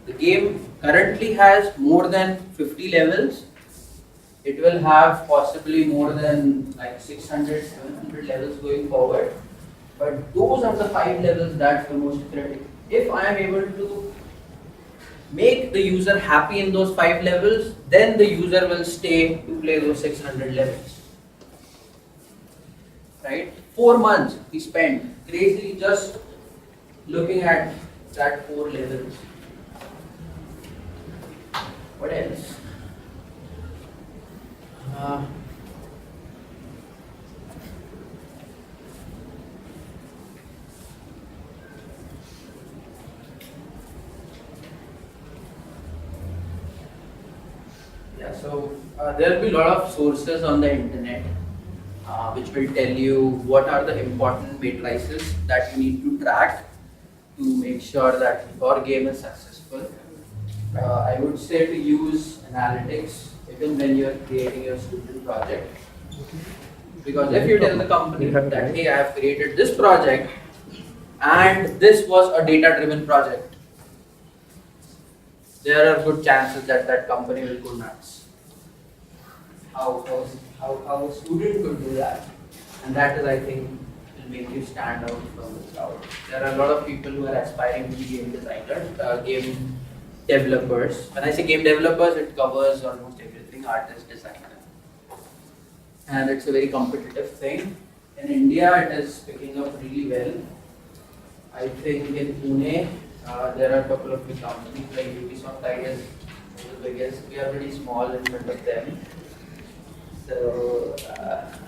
the game currently has more than 50 levels. It will have possibly more than like 600, 700 levels going forward. But those are the 5 levels that's the most critical. If I am able to make the user happy in those 5 levels, then the user will stay to play those 600 levels. Right? 4 months we spent crazily just looking at that 4 levels. What else? Uh, yeah, so there will be a lot of sources on the internet which will tell you what are the important matrices that you need to track to make sure that your game is successful. I would say to use analytics even when you are creating your student project. Because if you tell the company that, hey, I have created this project and this was a data-driven project, there are good chances that that company will go nuts. How a student could do that, and that is, I think, will make you stand out from the crowd. There are a lot of people who are aspiring to be game designers, game developers. When I say game developers, it covers almost everything: artist, designer, and it's a very competitive thing. In India, it is picking up really well. I think in Pune, there are a couple of big companies like Ubisoft. I guess the biggest. We are pretty small in front of them. So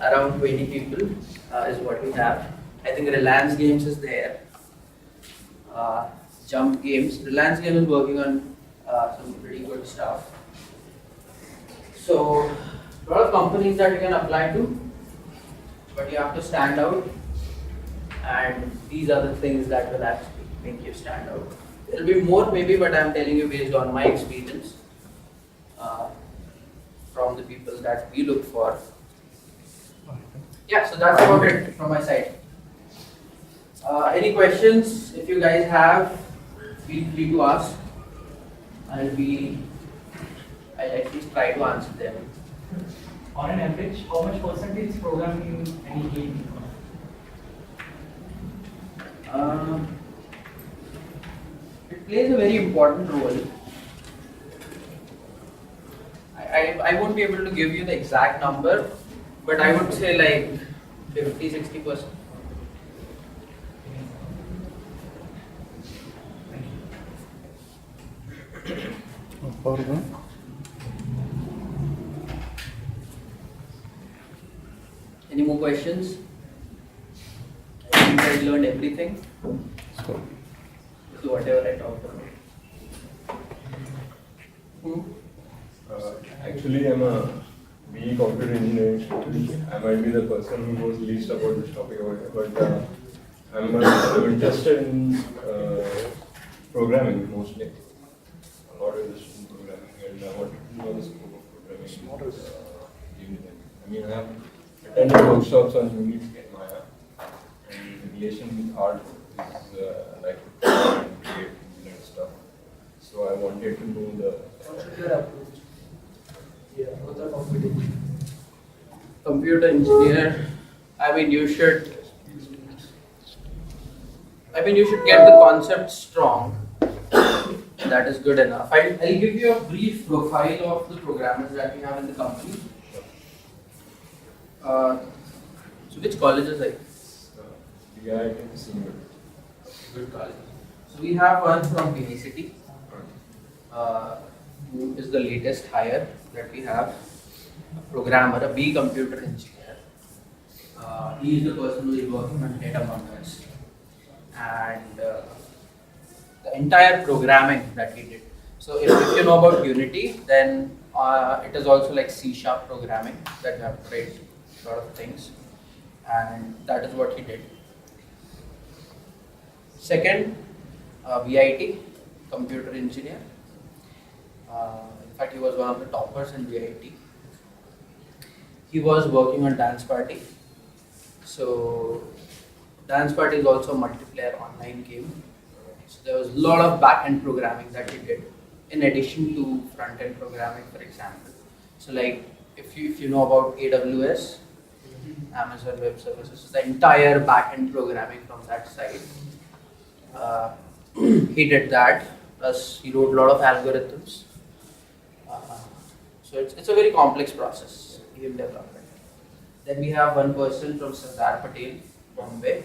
around 20 people is what we have. I think Reliance Games is there. Jump Games. Reliance Games is working on some pretty good stuff. So a lot of companies that you can apply to, but you have to stand out. And these are the things that will actually make you stand out. There will be more maybe, but I'm telling you based on my experience. From the people that we look for. Yeah, so that's about it from my side. Any questions? If you guys have, feel free to ask. I'll at least try to answer them. On an average, how much percentage is programming in any game? It plays a very important role. I won't be able to give you the exact number, but I would say like 50-60%. Any more questions? I think I learned everything. So whatever I talked about. Actually, I'm a BE computer engineering student. I might be the person who knows least about this topic over here, but I'm interested in programming mostly. A lot of interested in programming, and I want to know the scope of programming. I mean, I have attended workshops on Unity and Maya, and the relation with art is like creative and stuff. So I wanted to know the. What should your approach? Computer engineer. I mean, you should get the concept strong. That is good enough. I'll give you a brief profile of the programmers that we have in the company. So which colleges are you? BI and senior. Good college. So we have one from PICT, who is the latest hire that we have. A programmer, a B computer engineer. He is the person who is working on Dead Among Us. And the entire programming that he did. So if you know about Unity, then it is also like C# programming that you have to write a lot of things. And that is what he did. Second, VIT, computer engineer. In fact, he was one of the toppers in VIT. He was working on Dance Party. So, Dance Party is also a multiplayer online game. So there was a lot of back-end programming that we did in addition to front-end programming, for example. So like if you know about AWS, Amazon Web Services, the entire back-end programming from that side. He did that, plus he wrote a lot of algorithms. So it's a very complex process, game development. Then we have one person from Sardar Patel, Bombay.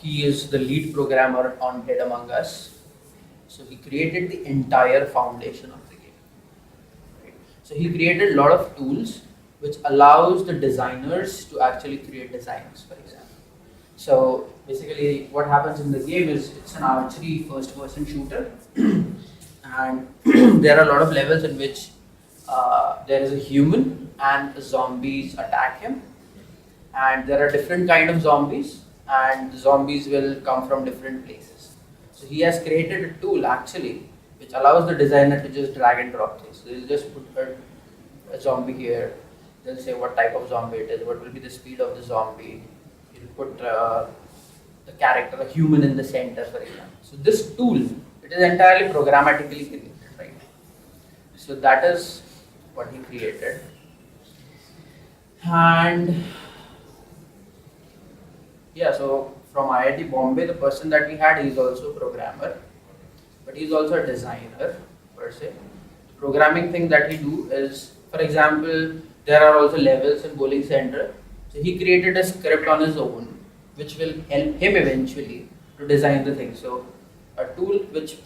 He is the lead programmer on Dead Among Us. So he created the entire foundation of the game. Right? So he created a lot of tools which allows the designers to actually create designs, for example. So basically what happens in the game is it's an archery first person shooter and there are a lot of levels in which there is a human and the zombies attack him, and there are different kind of zombies and the zombies will come from different places. So he has created a tool actually which allows the designer to just drag and drop things. So he'll just put a zombie here, they'll say what type of zombie it is, what will be the speed of the zombie, he'll put the character, a human in the center, for example. So this tool, it is entirely programmatically created, right? So that is what he created. And yeah, so from IIT Bombay, the person that we had, he's also a programmer, but he's also a designer per se. The programming thing that he do is, for example, there are also levels in bowling center. So he created a script on his own, which will help him eventually to design the thing. So a tool which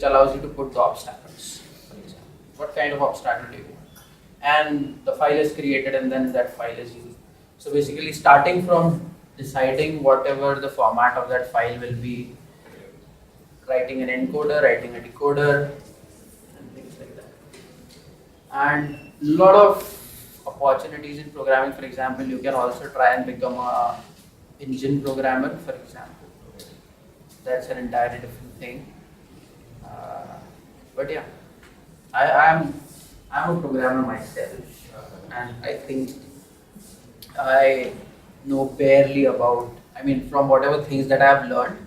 allows you to put the obstacles, for example. What kind of obstacle do you want? And the file is created and then that file is used. So basically starting from deciding whatever the format of that file will be, writing an encoder, writing a decoder, and things like that. And a lot of opportunities in programming. For example, you can also try and become a engine programmer, for example. That's an entirely different thing. But yeah, I'm a programmer myself, and I think I know barely about. I mean, from whatever things that I have learned,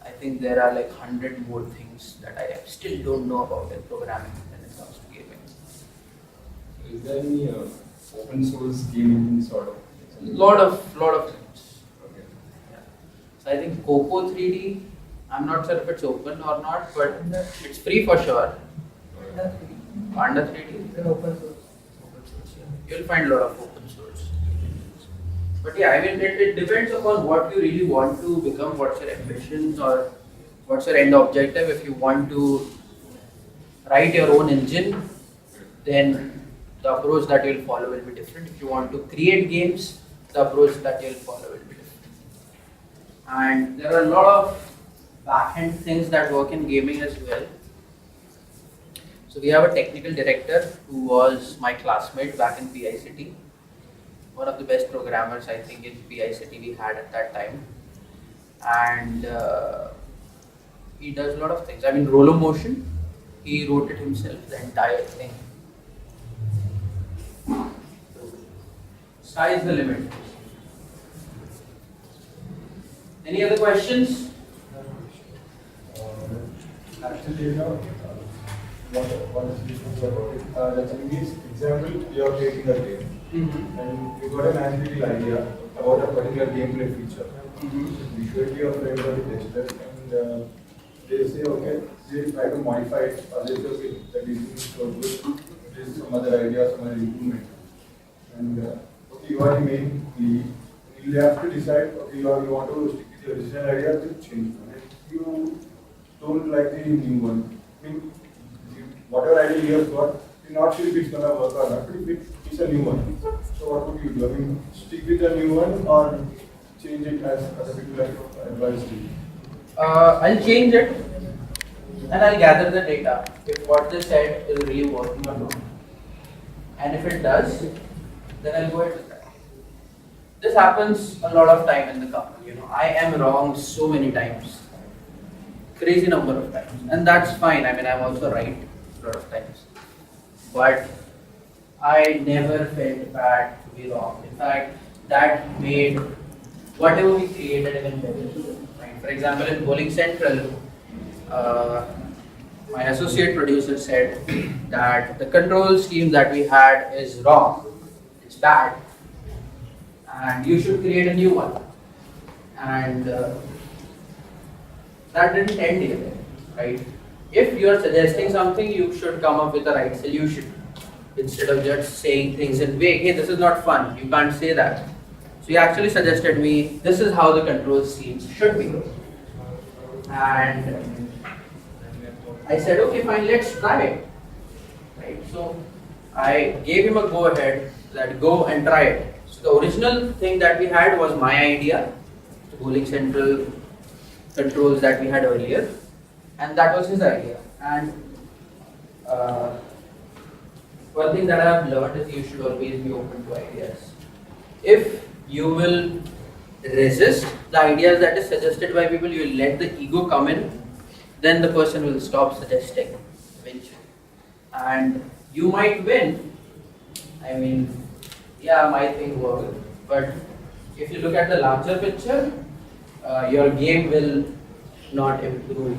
I think there are like 100 more things that I still don't know about in programming when it comes to gaming. Is there any open source game engine sort of? Lot of things. Okay. Yeah. So I think Coco 3D. I'm not sure if it's open or not, but it's free for sure. Panda 3D. Then open source. Open source, yeah. You'll find a lot of open source. But yeah, I mean, it depends upon what you really want to become, what's your ambitions or what's your end objective. If you want to write your own engine, then the approach that you'll follow will be different. If you want to create games, the approach that you'll follow will be different. And there are a lot of back-end things that work in gaming as well. So we have a technical director who was my classmate back in PICT. One of the best programmers I think in PICT we had at that time. And he does a lot of things. I mean, Rolo Motion, he wrote it himself, the entire thing. Sky is the limit. Any other questions? Actually, what is different about it? The thing is, example, you are creating a game, and you got an analytical idea about a particular gameplay feature. You should be a friend of the tester, and they say, okay, they try to modify it, or they say, okay, that is so good, there is some other idea, some other improvement. And okay, you are the main lead, you have to decide, okay, you want to stick with your original idea to change one. If you don't like the new one, I mean, whatever idea you have got, you're not sure if it's going to work or not, but if it's a new one. So what would you do? I mean, stick with a new one or change it as other people have advised you? I'll change it and I'll gather the data if what they said is really working or not. And if it does, then I'll go ahead with that. This happens a lot of time in the company. You know, I am wrong so many times. Crazy number of times. And that's fine. I mean, I'm also right a lot of times. But I never felt bad to be wrong. In fact, that made whatever we created even better. Right? For example, in Bowling Central, my associate producer said that the control scheme that we had is wrong, it's bad, and you should create a new one. And that didn't end here, right? If you are suggesting something, you should come up with the right solution instead of just saying things in vague. Hey, this is not fun. You can't say that. So he actually suggested me, this is how the control schemes should be. And I said, okay, fine, let's try it. Right? So I gave him a go ahead that go and try it. So the original thing that we had was my idea, the Bowling Central controls that we had earlier, and that was his idea. And one thing that I have learned is you should always be open to ideas. If you will resist the ideas that is suggested by people, you will let the ego come in, then the person will stop suggesting eventually. And you might win. I mean, yeah, my thing worked. But if you look at the larger picture, your game will not improve.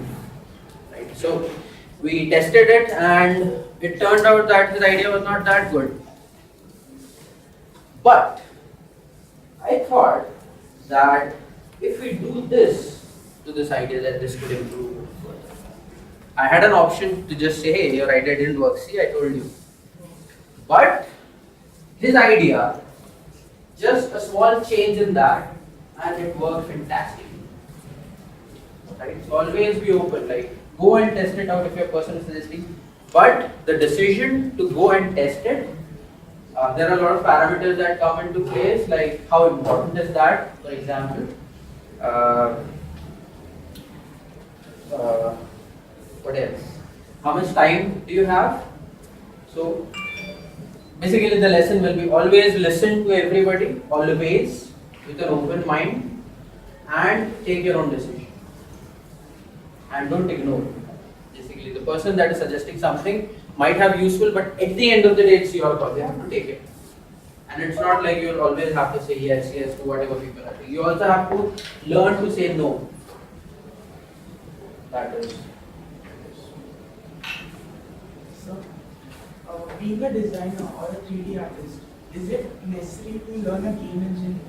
Right? So we tested it and it turned out that his idea was not that good. But I thought that if we do this to this idea, that this could improve it further. I had an option to just say, hey, your idea didn't work. See, I told you. But his idea, just a small change in that, and it worked fantastically. Right? So always be open. Like, go and test it out if your person is suggesting. But the decision to go and test it, there are a lot of parameters that come into place, like how important is that, for example. What else? How much time do you have? So basically the lesson will be always listen to everybody, always with an open mind, and take your own decision. And don't ignore. Basically the person that is suggesting something might have useful, but at the end of the day it's your call. You have to take it. And it's not like you'll always have to say yes to whatever people are saying. You also have to learn to say no. That is. So, being a designer or a 3D artist, is it necessary to learn a game engine?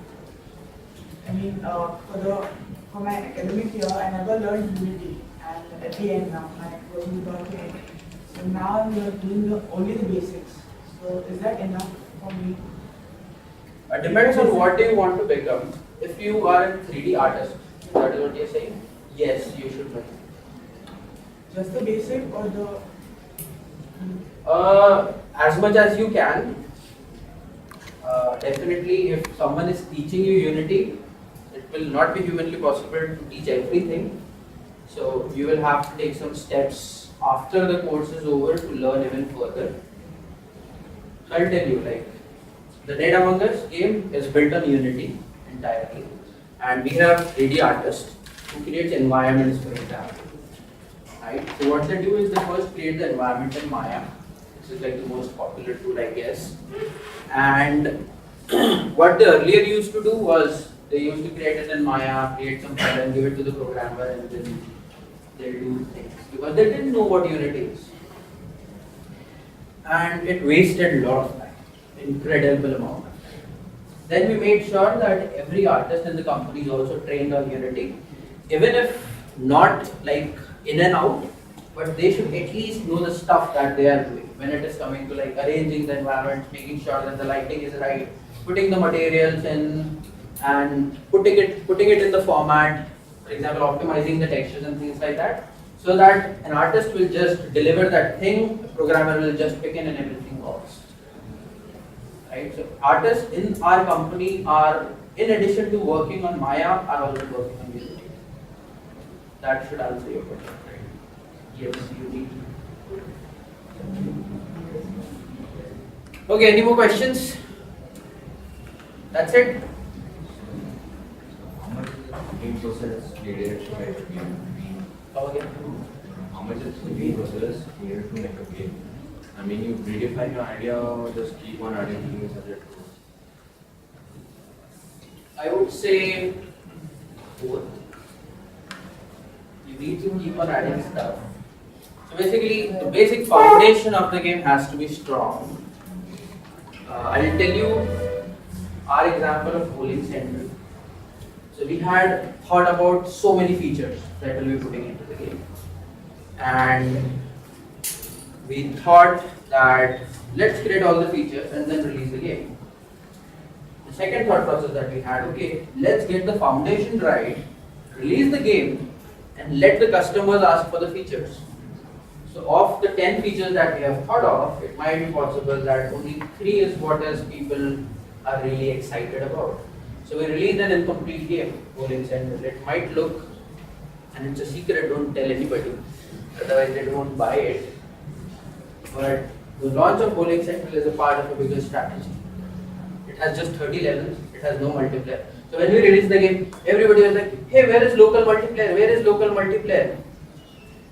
I mean, for my academic year, I never learned Unity, and at the end now, I was in .NET. So now we are doing only the basics. So is that enough for me? It depends on what you want to become. If you are a 3D artist, that is what you're saying, yes, you should learn. Just the basic or the... As much as you can. Definitely, if someone is teaching you Unity, it will not be humanly possible to teach everything. So you will have to take some steps after the course is over to learn even further. So I'll tell you, like, the Dead Among Us game is built on Unity entirely, and we have 3D artists who create environments, for example. Right? So what they do is they first create the environment in Maya, which is like the most popular tool, I guess. And what they earlier used to do was they used to create it in Maya, create some file and give it to the programmer, and then they do things because they didn't know what Unity is. And it wasted a lot of time, incredible amount of time. Then we made sure that every artist in the company is also trained on Unity, even if not like in and out, but they should at least know the stuff that they are doing when it is coming to like arranging the environment, making sure that the lighting is right, putting the materials in and putting it in the format, for example optimizing the textures and things like that, so that an artist will just deliver that thing, the programmer will just pick in and everything works. Right? So artists in our company are, in addition to working on Maya, are also working on Unity. That should answer your question, right? Yes, you need. Okay, any more questions? That's it? How much is the thinking process needed to make a game? Come again? How much is the thinking process needed to make a game? I mean, you redefine your idea or just keep on adding things as it goes? I would say both. You need to keep on adding stuff. So basically, the basic foundation of the game has to be strong. I'll tell you our example of Bowling Central. So we had thought about so many features that we'll be putting into the game. And we thought that let's create all the features and then release the game. The second thought process that we had, okay, let's get the foundation right, release the game, and let the customers ask for the features. So of the 10 features that we have thought of, it might be possible that only 3 is what is people are really excited about. So we released an incomplete game, Bowling Central. It might look, and it's a secret, don't tell anybody, otherwise they won't buy it. But the launch of Bowling Central is a part of a bigger strategy. It has just 30 levels, it has no multiplayer. So when we released the game, everybody was like, hey, where is local multiplayer? Where is local multiplayer?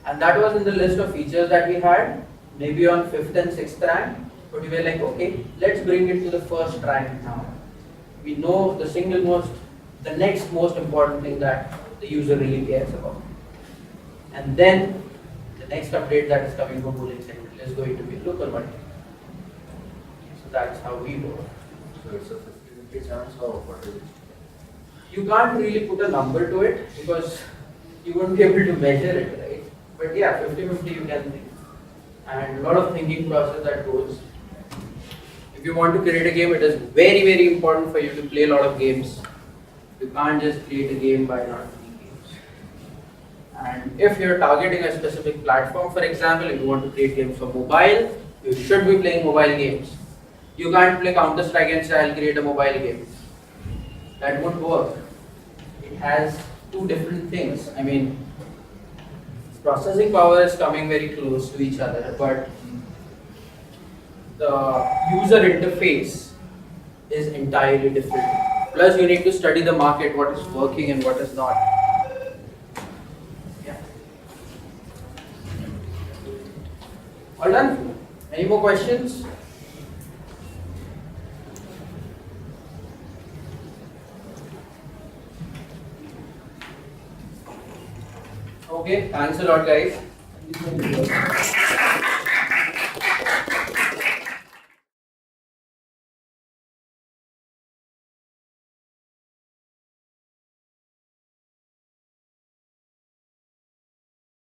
And that was in the list of features that we had, maybe on 5th and 6th rank. But we were like, okay, let's bring it to the first rank now. We know the next most important thing that the user really cares about. And then the next update that is coming from Bowling Central is going to be local multiplayer. So that's how we work. So it's a 50-50 chance or what is it? You can't really put a number to it because you won't be able to measure it, right? But yeah, 50-50 you can think. And a lot of thinking process that goes. If you want to create a game, it is very, very important for you to play a lot of games. You can't just create a game by not playing games. And if you're targeting a specific platform, for example, if you want to create games for mobile, you should be playing mobile games. You can't play Counter-Strike and say, I'll create a mobile game. That won't work. It has two different things. I mean, processing power is coming very close to each other, but the user interface is entirely different. Plus, you need to study the market, what is working and what is not. Yeah. All done? Any more questions? Okay, thanks a lot, guys.